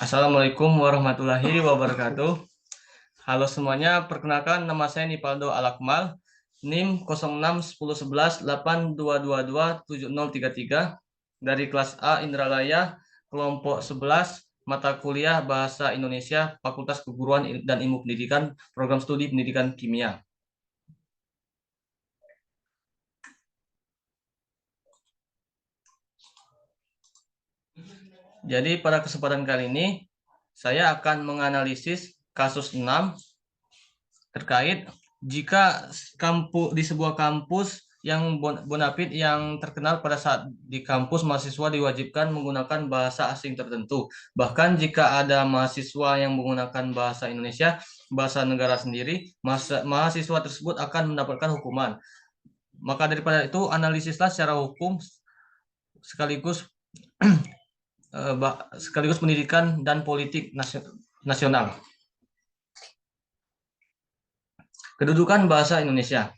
Assalamualaikum warahmatullahi wabarakatuh. Halo semuanya, perkenalkan nama saya Nipaldo Alakmal, NIM 06101182227033 dari kelas A Indralaya, kelompok 11, mata kuliah Bahasa Indonesia, Fakultas Keguruan dan Ilmu Pendidikan, Program Studi Pendidikan Kimia. Jadi pada kesempatan kali ini, saya akan menganalisis kasus 6 terkait jika di sebuah kampus yang bonafit yang terkenal pada saat di kampus mahasiswa diwajibkan menggunakan bahasa asing tertentu. Bahkan jika ada mahasiswa yang menggunakan bahasa Indonesia, bahasa negara sendiri, mahasiswa tersebut akan mendapatkan hukuman. Maka daripada itu, analisislah secara hukum sekaligus sekaligus pendidikan dan politik nasional. Kedudukan bahasa Indonesia.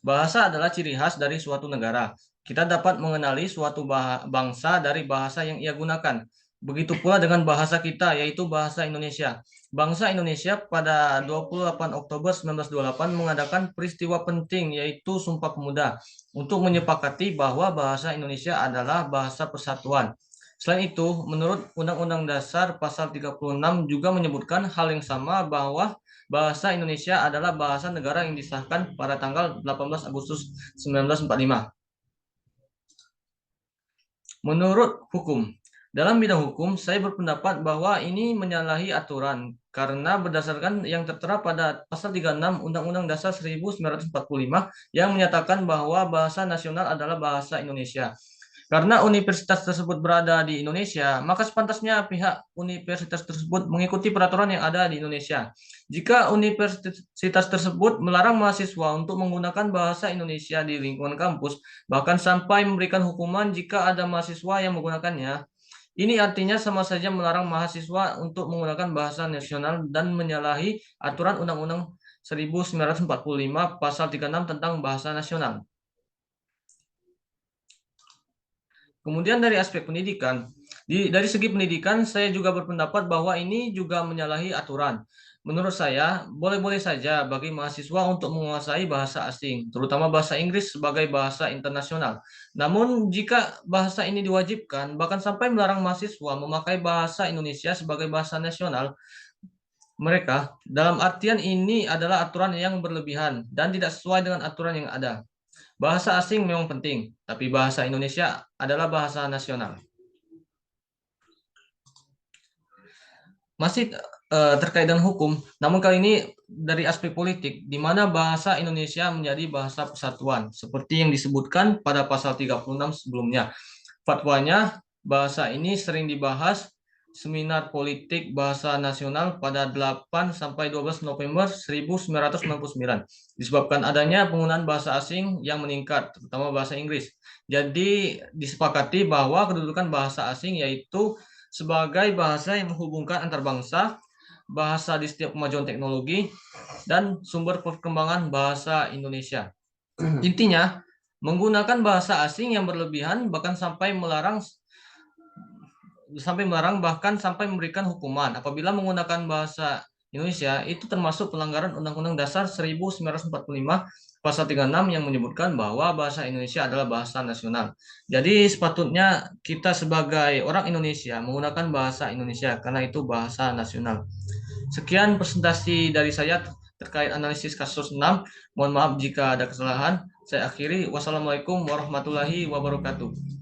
Bahasa adalah ciri khas dari suatu negara. Kita dapat mengenali suatu bangsa dari bahasa yang ia gunakan. Begitu pula dengan bahasa kita, yaitu bahasa Indonesia. Bangsa Indonesia pada 28 Oktober 1928 mengadakan peristiwa penting, yaitu Sumpah Pemuda, untuk menyepakati bahwa bahasa Indonesia adalah bahasa persatuan. Selain itu, menurut Undang-Undang Dasar Pasal 36 juga menyebutkan hal yang sama, bahwa bahasa Indonesia adalah bahasa negara yang disahkan pada tanggal 18 Agustus 1945. Menurut hukum, dalam bidang hukum, saya berpendapat bahwa ini menyalahi aturan karena berdasarkan yang tertera pada pasal 36 Undang-Undang Dasar 1945 yang menyatakan bahwa bahasa nasional adalah bahasa Indonesia. Karena universitas tersebut berada di Indonesia, maka sepantasnya pihak universitas tersebut mengikuti peraturan yang ada di Indonesia. Jika universitas tersebut melarang mahasiswa untuk menggunakan bahasa Indonesia di lingkungan kampus, bahkan sampai memberikan hukuman jika ada mahasiswa yang menggunakannya, ini artinya sama saja melarang mahasiswa untuk menggunakan bahasa nasional dan menyalahi aturan Undang-Undang 1945 Pasal 36 tentang bahasa nasional. Kemudian dari aspek pendidikan, dari segi pendidikan saya juga berpendapat bahwa ini juga menyalahi aturan. Menurut saya, boleh-boleh saja bagi mahasiswa untuk menguasai bahasa asing, terutama bahasa Inggris sebagai bahasa internasional. Namun jika bahasa ini diwajibkan, bahkan sampai melarang mahasiswa memakai bahasa Indonesia sebagai bahasa nasional, mereka dalam artian ini adalah aturan yang berlebihan dan tidak sesuai dengan aturan yang ada. Bahasa asing memang penting, tapi bahasa Indonesia adalah bahasa nasional. Masih terkait dengan hukum, namun kali ini dari aspek politik, di mana bahasa Indonesia menjadi bahasa persatuan, seperti yang disebutkan pada pasal 36 sebelumnya. Fatwanya, bahasa ini sering dibahas Seminar Politik Bahasa Nasional pada 8-12 November 1999, disebabkan adanya penggunaan bahasa asing yang meningkat, terutama bahasa Inggris. Jadi disepakati bahwa kedudukan bahasa asing yaitu sebagai bahasa yang menghubungkan antar bangsa, bahasa di setiap kemajuan teknologi, dan sumber perkembangan bahasa Indonesia. Intinya, menggunakan bahasa asing yang berlebihan bahkan sampai melarang bahkan sampai memberikan hukuman apabila menggunakan bahasa Indonesia itu termasuk pelanggaran Undang-Undang Dasar 1945 Pasal 36 yang menyebutkan bahwa bahasa Indonesia adalah bahasa nasional. Jadi sepatutnya kita sebagai orang Indonesia menggunakan bahasa Indonesia karena itu bahasa nasional. Sekian presentasi dari saya terkait analisis kasus 6. Mohon maaf jika ada kesalahan. Saya akhiri. Wassalamualaikum warahmatullahi wabarakatuh.